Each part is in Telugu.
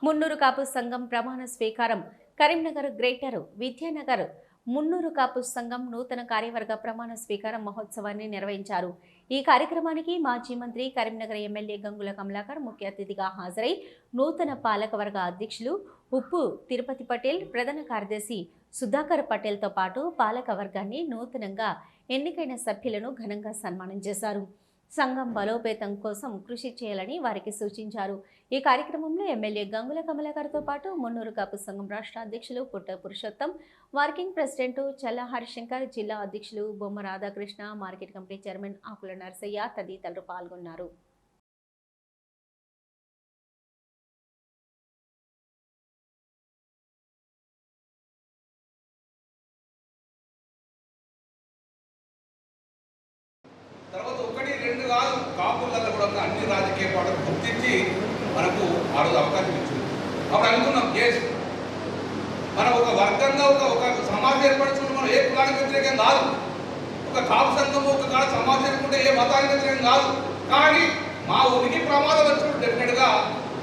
మున్నూరు కాపు సంఘం ప్రమాణ స్వీకారం కరీంనగర్ గ్రేటర్ విద్యానగర్ మున్నూరు కాపు సంఘం నూతన కార్యవర్గ ప్రమాణ స్వీకార మహోత్సవాన్ని నిర్వహించారు. ఈ కార్యక్రమానికి మాజీ మంత్రి కరీంనగర్ ఎమ్మెల్యే గంగుల కమలాకర్ ముఖ్య అతిథిగా హాజరై నూతన పాలకవర్గ అధ్యక్షులు ఉప్పు తిరుపతి పటేల్, ప్రధాన కార్యదర్శి సుధాకర్ పటేల్తో పాటు పాలకవర్గాన్ని నూతనంగా ఎన్నికైన సభ్యులను ఘనంగా సన్మానం చేశారు. సంఘం బలోపేతం కోసం కృషి చేయాలని వారికి సూచించారు. ఈ కార్యక్రమంలో ఎమ్మెల్యే గంగుల కమలాకర్తో పాటు మున్నూరు కాపు సంఘం రాష్ట్ర అధ్యక్షులు పుట్ట పురుషోత్తం, వర్కింగ్ ప్రెసిడెంట్ చల్ల హరిశంకర్, జిల్లా అధ్యక్షులు బొమ్మ రాధాకృష్ణ, మార్కెట్ కమిటీ చైర్మన్ ఆకుల నర్సయ్య తదితరులు పాల్గొన్నారు. తర్వాత ఒకటి రెండు కాదు, కాపులలో కూడా అన్ని రాజకీయ పార్టీలు గుర్తించి మనకు ఆ రోజు అవకాశం ఇచ్చింది. అప్పుడు అనుకున్నాం మనం ఒక వర్గంగా ఒక సమాజం ఏర్పడుతున్న మనం ఏ కులానికి వ్యతిరేకం కాదు, ఒక కాపు సంఘం ఒక కాడ సమాజం ఏర్పడితే ఏ మతానికి వ్యతిరేకం కాదు. కానీ మా ఉనికి ప్రమాదం వచ్చినప్పుడు డెఫినెట్గా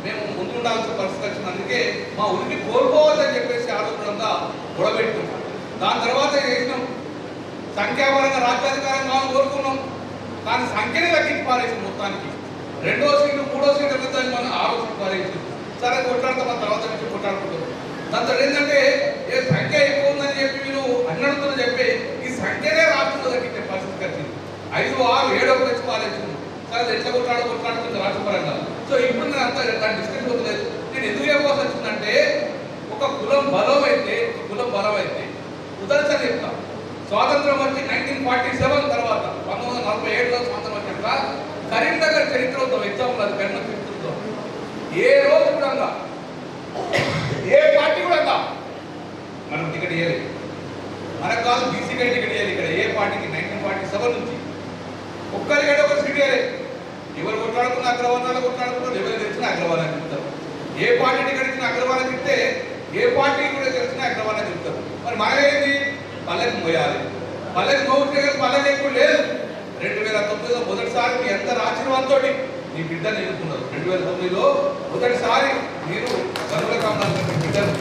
మేము ముందుండాల్సిన పరిస్థితి వచ్చింది. అందుకే మా ఉనికి కోల్పోవద్దని చెప్పేసి ఆలోచనగా గొడవపెట్టుకున్నాం. దాని తర్వాత చేసినాం, సంఖ్యాపరంగా రాజ్యాధికారం కావాలని కోరుకున్నాం. కానీ సంఖ్యనే తగ్గించి పారేసింది. మొత్తానికి 2వ సీటు 3వ సీటు పెద్దని మనం ఆలోచన పారేసింది. సరే కొట్లాడతాం, తర్వాత నుంచి కొట్లాడుకుంటాం. దాంతో ఏంటంటే ఏ సంఖ్య ఎక్కువ ఉందని చెప్పి మీరు అన్నడుతుందని చెప్పి ఈ సంఖ్యనే రాష్ట్రంలో తగ్గించే పరిస్థితి వచ్చింది. 5, 6, 7 వచ్చి పారేసింది. సరే ఎట్లా కొట్లాడుతుంది రాష్ట్రపరంగా. సో ఇప్పుడు నేను అంతా దాన్ని డిస్కషన్ అవుతలేదు. నేను ఎందుకు చెప్పాల్సి వచ్చిందంటే ఒక కులం బలం అయితే ఉదాహరణ చెప్తాం. స్వాతంత్రం వచ్చి 1947 తర్వాత 1947లో స్వాతంత్రం వచ్చాక కరీంనగర్ చరిత్ర ఎగ్జాంపుల్ అది కరీంనగర్ చరిత్రతో ఏ రోజు కూడా ఏ పార్టీ కూడా మనం టికెట్ ఇవ్వలేదు. మనకు కాదు బీసీకే టికెట్ ఇవ్వాలి. ఇక్కడ ఏ పార్టీకి 1947 నుంచి ఒక్కరికంటే ఒక సీట్ ఇవ్వలేదు. ఎవరు కొట్లాడుకున్న అగ్రవర్ణాలు కొట్లాడుకున్నారు, ఎవరు తెలిసిన అగ్రవర్ణాలు చెప్తారు. ఏ పార్టీ టికెట్ ఇచ్చినా అగ్రవర్ణం చెప్తే ఏ పార్టీ కూడా తెలిసిన అగ్రవర్ణం చెప్తారు. మరి మనమేంది పల్లెకి మోయాలి. పల్లెకి మోగితే కానీ పల్లెకి ఎక్కువ లేదు. 2009లో మొదటిసారి మీ అందరి ఆశీర్వాదంతో మీ బిడ్డను ఎన్నుకున్నారు. 2009లో మొదటిసారి మీరు గంగుల కమలాకర్ బిడ్డను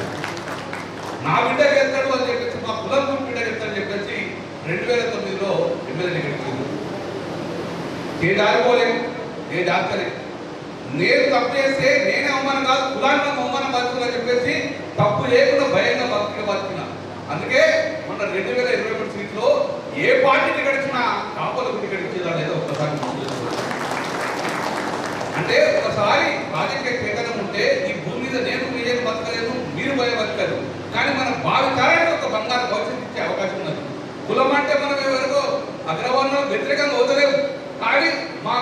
నా బిడ్డ వెళ్తాడు అని చెప్పేసి, మా కులం బిడ్డ వెళ్తాడని చెప్పేసి 2009లో ఎమ్మెల్యే గెలిచింది. ఏ దారిపోలేదు, ఏ దాక్కలేదు. నేను తప్పు చేస్తే నేనే అవమానం కాదు, కులాన్ని అవమానం బతుకుని చెప్పేసి తప్పు లేకుండా భయంగా బతికిన. అందుకే మన 2023 సీట్లో ఏ పార్టీ టికెట్ ఇచ్చినా కాపులకు టికెట్ ఇచ్చేదా లేదో ఒక్కసారి అంటే ఒకసారి రాజకీయ చైతన్యం ఉంటే ఈ భూమి మీద నేను మీరేం బతకలేదు, మీరు భయం బతకలేదు. కానీ మన భావితరానికి ఒక బంగారు భవిష్యత్తు ఇచ్చే అవకాశం ఉన్నది. కులం అంటే మనం ఎవరికో అగ్రవర్ణం వ్యతిరేకంగా వదలేము. కానీ మా